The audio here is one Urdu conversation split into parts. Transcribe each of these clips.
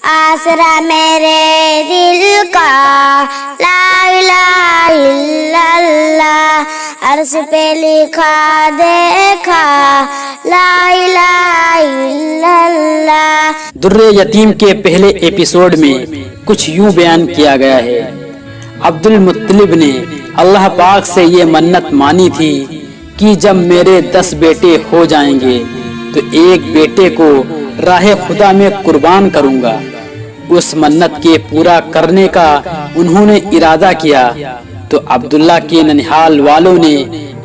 آسرا میرے دل کا لا الہ الا اللہ، عرش پہ لکھا دیکھا لا الہ الا اللہ۔ در یتیم کے پہلے ایپیسوڈ میں کچھ یوں بیان کیا گیا ہے۔ عبد المطلب نے اللہ پاک سے یہ منت مانی تھی کہ جب میرے 10 بیٹے ہو جائیں گے تو ایک بیٹے کو راہ خدا میں قربان کروں گا۔ اس منت کے پورا کرنے کا انہوں نے ارادہ کیا تو عبداللہ کے ننہال والوں نے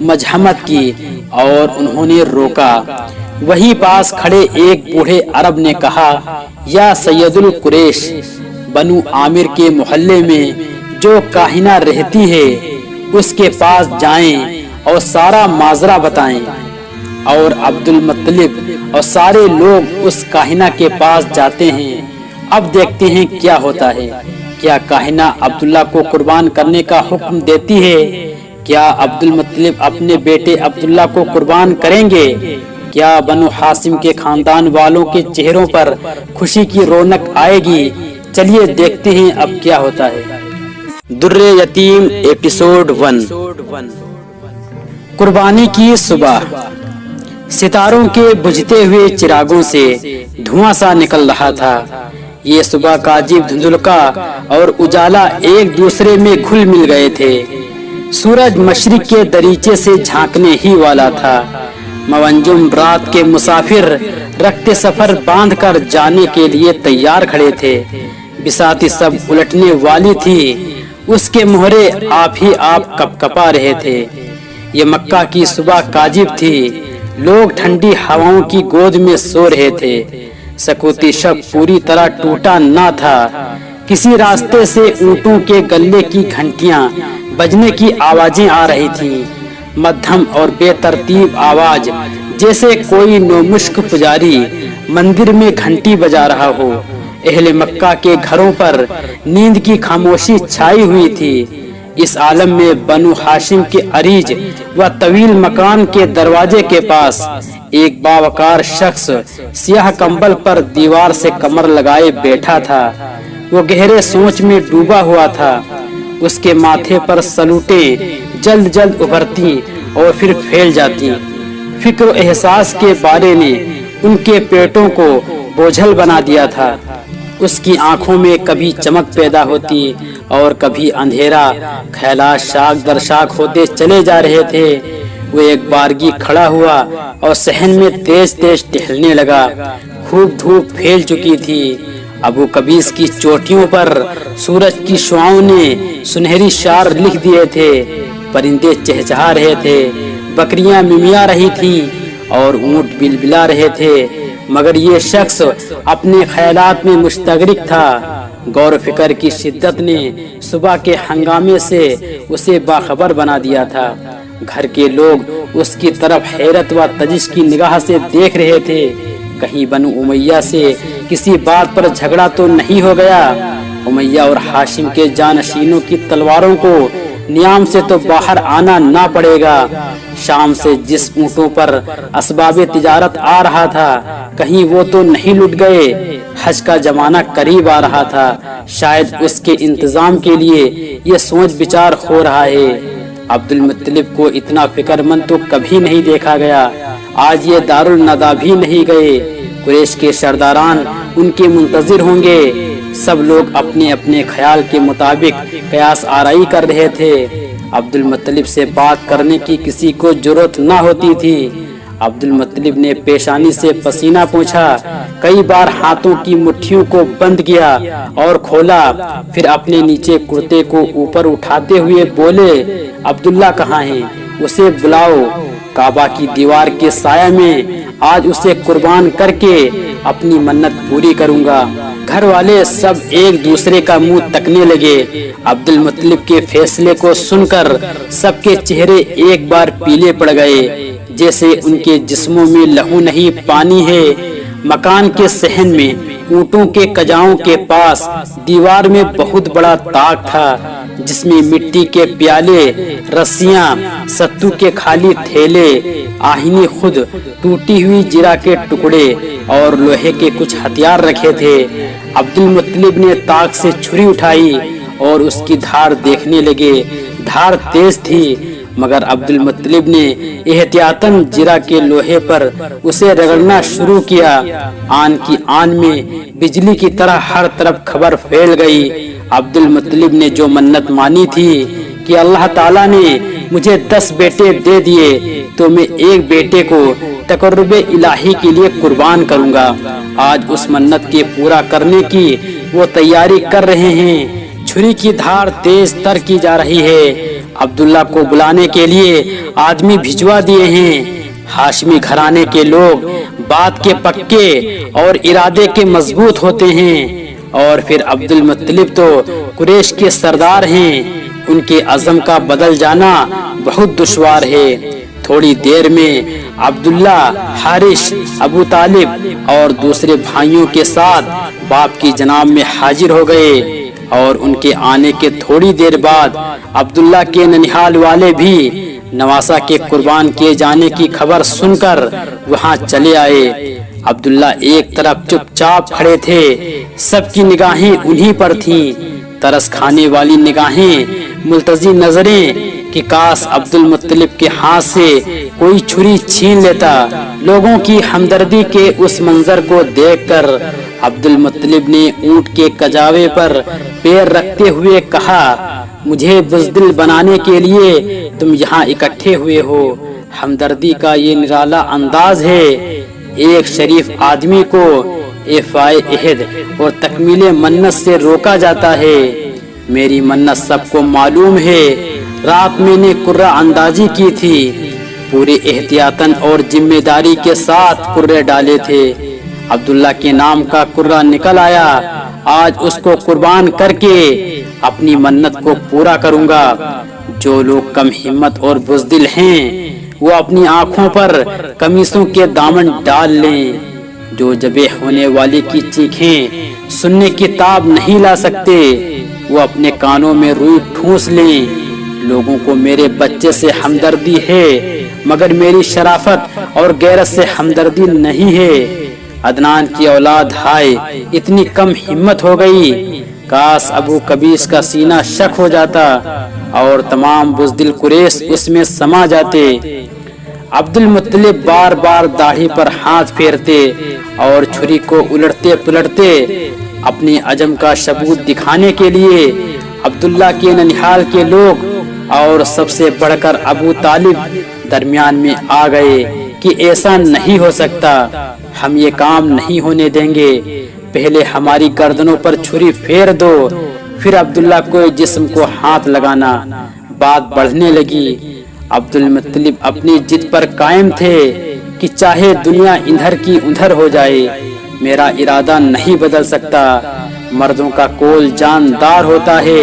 مزاحمت کی اور انہوں نے روکا۔ وہی پاس کھڑے ایک بوڑھے عرب نے کہا، یا سید القریش، بنو عامر کے محلے میں جو کاہنہ رہتی ہے اس کے پاس جائیں اور سارا ماجرا بتائیں۔ اور عبد المطلب اور سارے لوگ اس کاہنہ کے پاس جاتے ہیں۔ اب دیکھتے ہیں کیا ہوتا ہے۔ کیا کاہنہ عبداللہ کو قربان کرنے کا حکم دیتی ہے؟ کیا عبد المطلب اپنے بیٹے عبداللہ کو قربان کریں گے؟ کیا بنو ہاشم کے خاندان والوں کے چہروں پر خوشی کی رونق آئے گی؟ چلیے دیکھتے ہیں اب کیا ہوتا ہے۔ در یتیم ایپیسوڈ 1۔ قربانی کی صبح۔ ستاروں کے بجھتے ہوئے چراغوں سے دھواں سا نکل رہا تھا۔ یہ صبح کا عجیب دھندلکا اور اجالا ایک دوسرے میں گھل مل گئے تھے۔ سورج مشرق کے دریچے سے جھانکنے ہی والا تھا۔ منجم رات کے مسافر رخت سفر باندھ کر جانے کے لیے تیار کھڑے تھے۔ بساتی سب الٹنے والی تھی، اس کے مہرے آپ ہی آپ کپ کپا رہے تھے۔ یہ مکہ کی صبح کاجب تھی، لوگ ٹھنڈی ہواؤں کی گود میں سو رہے تھے۔ سکوتی شب پوری طرح ٹوٹا نہ تھا۔ کسی راستے سے اونٹوں کے گلے کی گھنٹیاں بجنے کی آوازیں آ رہی تھیں، مدھم اور بے ترتیب آواز، جیسے کوئی نومشک پجاری مندر میں گھنٹی بجا رہا ہو۔ اہل مکہ کے گھروں پر نیند کی خاموشی چھائی ہوئی تھی۔ اس عالم میں بنو ہاشم کے عریض و طویل مکان کے دروازے کے پاس ایک باوقار شخص سیاہ کمبل پر دیوار سے کمر لگائے بیٹھا تھا۔ وہ گہرے سوچ میں ڈوبا ہوا تھا۔ اس کے ماتھے پر سلوٹیں جلد جلد ابھرتی اور پھر پھیل جاتی۔ فکر و احساس کے بارے نے ان کے پیٹوں کو بوجھل بنا دیا تھا۔ اس کی آنکھوں میں کبھی چمک پیدا ہوتی اور کبھی اندھیرا۔ خیالات شاخ در شاخ ہوتے چلے جا رہے تھے۔ وہ ایک بارگی کھڑا ہوا اور صحن میں تیز تیز ٹہلنے لگا۔ خوب دھوپ پھیل چکی تھی۔ ابو قبیس کی چوٹیوں پر سورج کی شعاؤں نے سنہری شعر لکھ دیے تھے۔ پرندے چہچہا رہے تھے، بکریاں ممیا رہی تھیں اور اونٹ بلبلا رہے تھے، مگر یہ شخص اپنے خیالات میں مستغرق تھا۔ غور و فکر کی شدت نے صبح کے ہنگامے سے اسے باخبر بنا دیا تھا۔ گھر کے لوگ اس کی طرف حیرت و تجسس کی نگاہ سے دیکھ رہے تھے۔ کہیں بنو امیہ سے کسی بات پر جھگڑا تو نہیں ہو گیا؟ امیہ اور ہاشم کے جانشینوں کی تلواروں کو نیام سے تو باہر آنا نہ پڑے گا۔ شام سے جس اونٹوں پر اسباب تجارت آ رہا تھا، کہیں وہ تو نہیں لٹ گئے؟ حج کا زمانہ قریب آ رہا تھا، شاید اس کے انتظام کے لیے یہ سوچ بچار ہو رہا ہے۔ عبد المطلب کو اتنا فکر مند تو کبھی نہیں دیکھا گیا۔ آج یہ دارالندہ بھی نہیں گئے۔ قریش کے سرداران ان کے منتظر ہوں گے۔ سب لوگ اپنے اپنے خیال کے مطابق قیاس آرائی کر رہے تھے۔ عبد المطلب سے بات کرنے کی کسی کو جرأت نہ ہوتی تھی۔ عبد المطلب نے پیشانی سے پسینہ پوچھا، کئی بار ہاتھوں کی مٹھیوں کو بند کیا اور کھولا، پھر اپنے نیچے کرتے کو اوپر اٹھاتے ہوئے بولے، عبداللہ کہاں ہیں؟ اسے بلاؤ۔ کعبہ کی دیوار کے سایہ میں آج اسے قربان کر کے اپنی منت پوری کروں گا۔ گھر والے سب ایک دوسرے کا منہ تکنے لگے۔ عبد المطلب کے فیصلے کو سن کر سب کے چہرے ایک بار پیلے پڑ گئے، جیسے ان کے جسموں میں لہو نہیں پانی ہے۔ مکان کے صحن میں اونٹوں کے کجاؤں کے پاس دیوار میں بہت بڑا طاق تھا، جس میں مٹی کے پیالے، رسیاں، ستو کے خالی تھیلے، آہنی خود، ٹوٹی ہوئی جیرا کے ٹکڑے اور لوہے کے کچھ ہتھیار رکھے تھے۔ عبد المطلب نے طاق سے چھری اٹھائی اور اس کی دھار دیکھنے لگے۔ دھار تیز تھی مگر عبد المطلب نے احتیاطاً جرا کے لوہے پر اسے رگڑنا شروع کیا۔ آن کی آن میں بجلی کی طرح ہر طرف خبر پھیل گئی۔ عبد المطلب نے جو منت مانی تھی کہ اللہ تعالیٰ نے مجھے 10 بیٹے دے دیے تو میں ایک بیٹے کو تقرب الہی کے لیے قربان کروں گا، آج اس منت کے پورا کرنے کی وہ تیاری کر رہے ہیں۔ چھری کی دھار تیز تر کی جا رہی ہے۔ عبداللہ کو بلانے کے لیے آدمی بھجوا دیے ہیں۔ ہاشمی گھرانے کے لوگ بات کے پکے اور ارادے کے مضبوط ہوتے ہیں، اور پھر عبد المطلب تو قریش کے سردار ہیں، ان کے عزم کا بدل جانا بہت دشوار ہے۔ تھوڑی دیر میں عبداللہ، حارث، ابو طالب اور دوسرے بھائیوں کے ساتھ باپ کی جناب میں حاضر ہو گئے، اور ان کے آنے کے تھوڑی دیر بعد عبداللہ کے ننیحال والے بھی نواسا کے قربان کیے جانے کی خبر سن کر وہاں چلے آئے۔ عبداللہ ایک طرف چپ چاپ کھڑے تھے، سب کی نگاہیں انہی پر تھیں، ترس کھانے والی نگاہیں، ملتزی نظریں کہ کاش عبد المطلب کے ہاتھ سے کوئی چھری چھین لیتا۔ لوگوں کی ہمدردی کے اس منظر کو دیکھ کر عبد المطلب نے اونٹ کے کجاوے پر پیر رکھتے ہوئے کہا، مجھے بزدل بنانے کے لیے تم یہاں اکٹھے ہوئے ہو۔ ہمدردی کا یہ نرالا انداز ہے۔ ایک شریف آدمی کو ایفائے عہد اور تکمیل منت سے روکا جاتا ہے۔ میری منت سب کو معلوم ہے۔ رات میں نے قرہ اندازی کی تھی، پورے احتیاطاً اور ذمہ داری کے ساتھ قرے ڈالے تھے۔ عبداللہ کے نام کا قرہ نکل آیا، آج اس کو قربان کر کے اپنی منت کو پورا کروں گا۔ جو لوگ کم ہمت اور بزدل ہیں وہ اپنی آنکھوں پر قمیصوں کے دامن ڈال لیں۔ جو ذبح ہونے والے کی چیخیں سننے کی تاب نہیں لا سکتے وہ اپنے کانوں میں روئی ٹھونس لیں۔ لوگوں کو میرے بچے سے ہمدردی ہے مگر میری شرافت اور غیرت سے ہمدردی نہیں ہے۔ عدنان کی اولاد ہائے اتنی کم ہمت ہو گئی، کاش ابو قبیس کا سینہ شک ہو جاتا اور تمام بزدل قریش اس میں سما جاتے۔ عبد المطلب بار بار داڑھی پر ہاتھ پھیرتے اور چھری کو الٹتے پلٹتے اپنے عزم کا ثبوت دکھانے کے لیے عبداللہ کے ننیحال کے لوگ اور سب سے بڑھ کر ابو طالب درمیان میں آ گئے کہ ایسا نہیں ہو سکتا، ہم یہ کام نہیں ہونے دیں گے، پہلے ہماری گردنوں پر چھری پھیر دو پھر عبداللہ کو جسم کو ہاتھ لگانا۔ بات بڑھنے لگی۔ عبد المطلب اپنی ضد پر قائم تھے کہ چاہے دنیا ادھر کی ادھر ہو جائے میرا ارادہ نہیں بدل سکتا۔ مردوں کا کول جاندار ہوتا ہے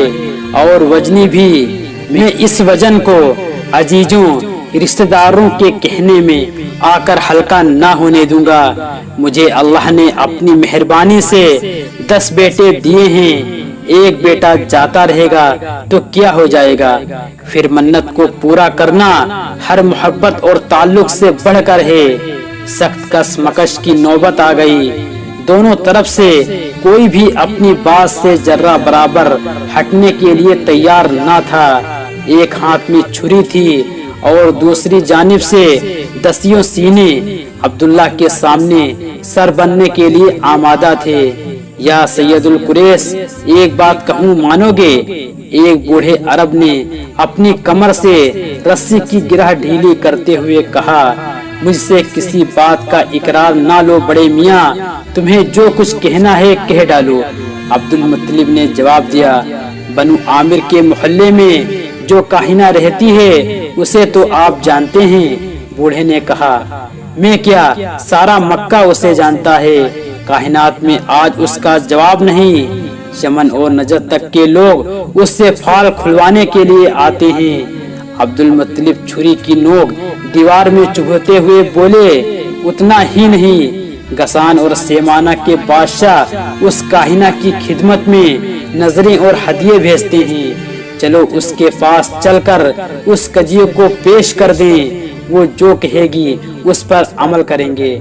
اور وزنی بھی، میں اس وزن کو عزیزوں رشتہ داروں کے کہنے میں آ کر ہلکا نہ ہونے دوں گا۔ مجھے اللہ نے اپنی مہربانی سے 10 بیٹے دیے ہیں، ایک بیٹا جاتا رہے گا تو کیا ہو جائے گا؟ پھر منت کو پورا کرنا ہر محبت اور تعلق سے بڑھ کر ہے۔ سخت کس مکش کی نوبت آ گئی، دونوں طرف سے کوئی بھی اپنی بات سے ذرہ برابر ہٹنے کے لیے تیار نہ تھا۔ ایک ہاتھ میں چھری تھی اور دوسری جانب سے دستیوں سینے عبداللہ کے سامنے سر بننے کے لیے آمادہ تھے۔ یا سید القریش ایک بات کہوں مانو گے؟ ایک بوڑھے عرب نے اپنی کمر سے رسی کی گرہ ڈھیلی کرتے ہوئے کہا، مجھ سے کسی بات کا اقرار نہ لو بڑے میاں، تمہیں جو کچھ کہنا ہے کہہ ڈالو۔ عبد المطلب نے جواب دیا، بنو عامر کے محلے میں جو کاہنہ رہتی ہے اسے تو آپ جانتے ہیں۔ بوڑھے نے کہا، میں کیا، سارا مکہ اسے جانتا ہے، کائنات میں آج اس کا جواب نہیں۔ یمن اور نجد تک کے لوگ اس سے پھال کھلوانے کے لیے آتے ہیں۔ عبد المطلب چھری کی نوک دیوار میں چبھتے ہوئے بولے، اتنا ہی نہیں، گسان اور سیمانہ کے بادشاہ اس کاہنہ کی خدمت میں نظریں اور ہدیے بھیجتے ہیں، چلو اس کے پاس چل کر اس کجیے کو پیش کر دیں، وہ جو کہے گی اس پر عمل کریں گے۔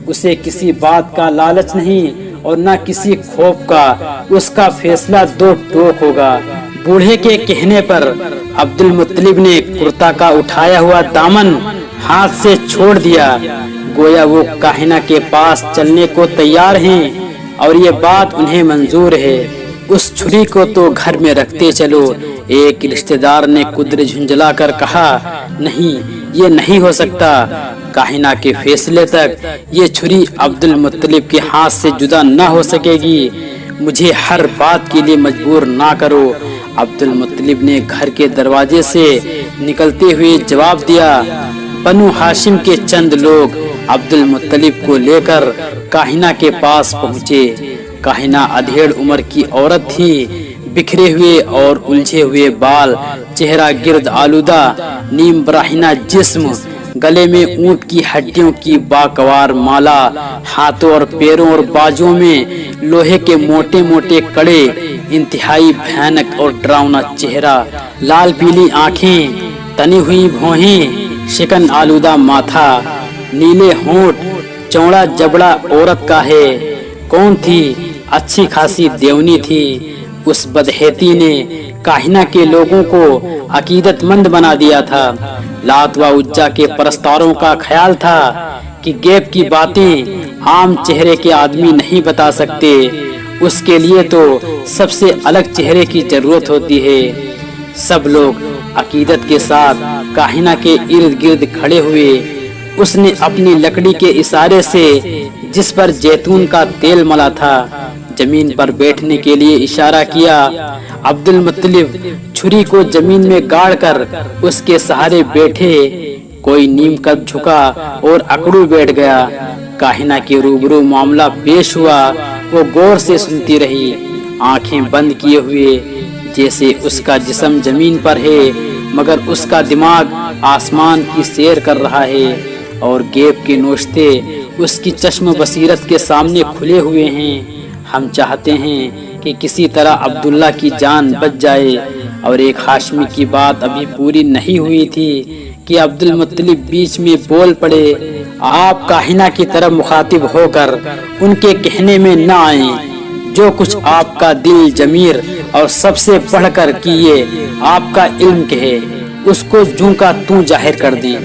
اسے کسی بات کا لالچ نہیں اور نہ کسی خوف کا، اس کا فیصلہ دو ٹوک ہوگا۔ بوڑھے کے کہنے پر عبد المطلب نے کرتا کا اٹھایا ہوا دامن ہاتھ سے چھوڑ دیا، گویا وہ کاہنہ کے پاس چلنے کو تیار ہیں اور یہ بات انہیں منظور ہے۔ اس چھری کو تو گھر میں رکھتے چلو، ایک رشتہ دار نے قدر جھنجھلا کر کہا، نہیں یہ نہیں ہو سکتا، کاہنہ کے فیصلے تک یہ چھری عبد المطلب کے ہاتھ سے جدا نہ ہو سکے گی، مجھے ہر بات کے لیے مجبور نہ کرو۔ عبد المطلب نے گھر کے دروازے سے نکلتے ہوئے جواب دیا۔ بنو ہاشم کے چند لوگ عبد المطلب کو لے کر کاہنہ کے پاس پہنچے۔ کاہنہ ادھیڑ عمر کی عورت تھی، بکھرے ہوئے اور الجھے ہوئے بال، چہرہ گرد آلودہ، نیم براہنہ جسم، گلے میں اونٹ کی ہڈیوں کی باقوار مالا، ہاتھوں اور پیروں اور بازوں میں لوہے کے موٹے موٹے کڑے، انتہائی بھیانک اور ڈراؤنا چہرہ، لال پیلی آنکھیں، تنی ہوئی بھوہیں، شکن آلودہ ماتھا، نیلے ہونٹ، چوڑا جبڑا عورت کا ہے۔ کون تھی؟ اچھی خاصی دیونی تھی۔ اس بدحیتی نے کاہنہ کے لوگوں کو عقیدت مند بنا دیا تھا۔ لات و عزا کے پرستاروں کا خیال تھا کہ غیب کی باتیں عام چہرے کے آدمی نہیں بتا سکتے، اس کے لیے تو سب سے الگ چہرے کی ضرورت ہوتی ہے۔ سب لوگ عقیدت کے ساتھ کاہنہ کے ارد گرد کھڑے ہوئے۔ اس نے اپنی لکڑی کے اشارے سے جس پر زیتون کا تیل ملا تھا زمین پر بیٹھنے کے لیے اشارہ کیا۔ عبد المطلب چھری کو زمین میں گاڑ کر اس کے سہارے بیٹھے، کوئی نیم قد جھکا اور اکڑو بیٹھ گیا۔ کاہنہ کے روبرو معاملہ پیش ہوا، وہ غور سے سنتی رہی، آنکھیں بند کیے ہوئے، جیسے اس کا جسم زمین پر ہے مگر اس کا دماغ آسمان کی سیر کر رہا ہے اور غیب کے نوشتے اس کی چشم بصیرت کے سامنے کھلے ہوئے ہیں۔ ہم چاہتے ہیں کہ کسی طرح عبداللہ کی جان بچ جائے، اور ایک ہاشمی کی بات ابھی پوری نہیں ہوئی تھی کہ عبد المطلب بیچ میں بول پڑے، آپ کاہنہ کی طرف مخاطب ہو کر ان کے کہنے میں نہ آئیں، جو کچھ آپ کا دل ضمیر اور سب سے بڑھ کر کیے آپ کا علم کہے، اس کو جوں کا توں ظاہر کر دیں۔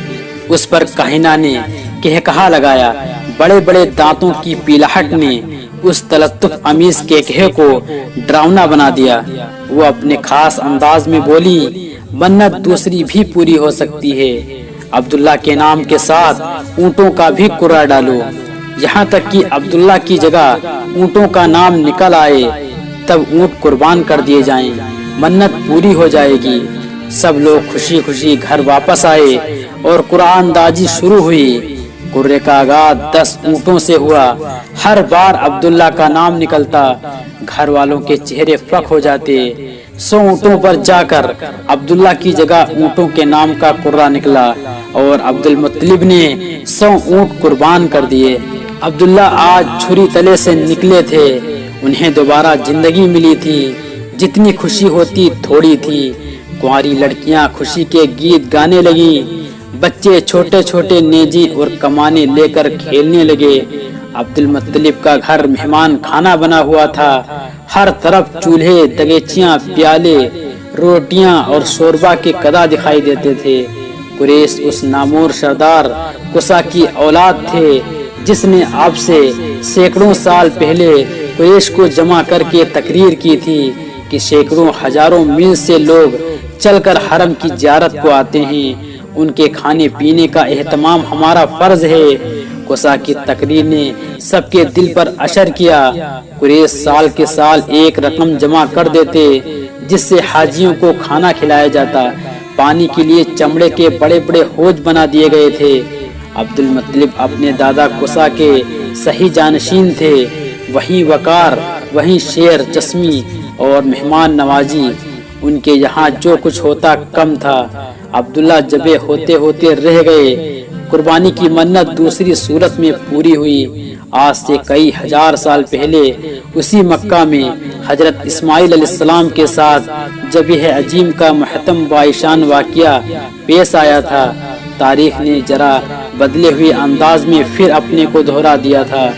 اس پر کاہنہ نے کہا لگایا، بڑے بڑے دانتوں کی پیلاہٹ نے اس تلطف امیز کہے کو ڈراؤنا بنا دیا۔ وہ اپنے خاص انداز میں بولی، منت دوسری بھی پوری ہو سکتی ہے، عبداللہ کے نام کے ساتھ اونٹوں کا بھی قرعہ ڈالو، یہاں تک کہ عبداللہ کی جگہ اونٹوں کا نام نکل آئے، تب اونٹ قربان کر دیے جائیں، منت پوری ہو جائے گی۔ سب لوگ خوشی خوشی گھر واپس آئے اور قرآن دازی شروع ہوئی۔ قرعے کا آغاز 10 اونٹوں سے ہوا۔ ہر بار عبداللہ کا نام نکلتا، گھر والوں کے چہرے فخر ہو جاتے۔ 100 اونٹوں پر جا کر عبداللہ کی جگہ اونٹوں کے نام کا قرعہ نکلا اور عبد المطلب نے 100 اونٹ قربان کر دیے۔ عبداللہ آج چھری تلے سے نکلے تھے، انہیں دوبارہ زندگی ملی تھی۔ جتنی خوشی ہوتی تھوڑی تھی۔ کنواری لڑکیاں خوشی کے گیت گانے لگیں، بچے چھوٹے چھوٹے نیزے اور کمانے لے کر کھیلنے لگے۔ عبد المطلب کا گھر مہمان کھانا بنا ہوا تھا، ہر طرف چولہے، دگیچیاں، پیالے، روٹیاں اور شوربہ کے قدا دکھائی دیتے تھے۔ قریش اس نامور سردار قصا کی اولاد تھے جس نے آپ سے سینکڑوں سال پہلے قریش کو جمع کر کے تقریر کی تھی کہ سینکڑوں ہزاروں میل سے لوگ چل کر حرم کی زیارت کو آتے ہیں، ان کے کھانے پینے کا اہتمام ہمارا فرض ہے۔ قصا کی تقریر نے سب کے دل پر اثر کیا۔ قریش سال کے سال ایک رقم جمع کر دیتے جس سے حاجیوں کو کھانا کھلایا جاتا۔ پانی کے لیے چمڑے کے بڑے بڑے حوض بنا دیے گئے تھے۔ عبد المطلب اپنے دادا قصا کے صحیح جانشین تھے، وہیں وقار، وہیں شیر چشمی اور مہمان نوازی، ان کے یہاں جو کچھ ہوتا کم تھا۔ عبداللہ جبے ہوتے ہوتے رہ گئے۔ قربانی کی منت دوسری صورت میں پوری ہوئی۔ آج سے کئی ہزار سال پہلے اسی مکہ میں حضرت اسماعیل علیہ السلام کے ساتھ جب یہ عظیم کا محتم باعثان واقعہ پیش آیا تھا، تاریخ نے ذرا بدلے ہوئے انداز میں پھر اپنے کو دہرا دیا تھا۔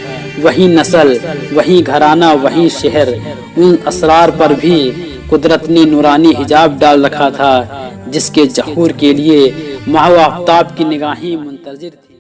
وہی نسل، وہی گھرانہ، وہی شہر، ان اسرار پر بھی قدرت نے نورانی حجاب ڈال رکھا تھا جس کے ظہور کے لیے ماہ و آفتاب کی نگاہیں منتظر تھی۔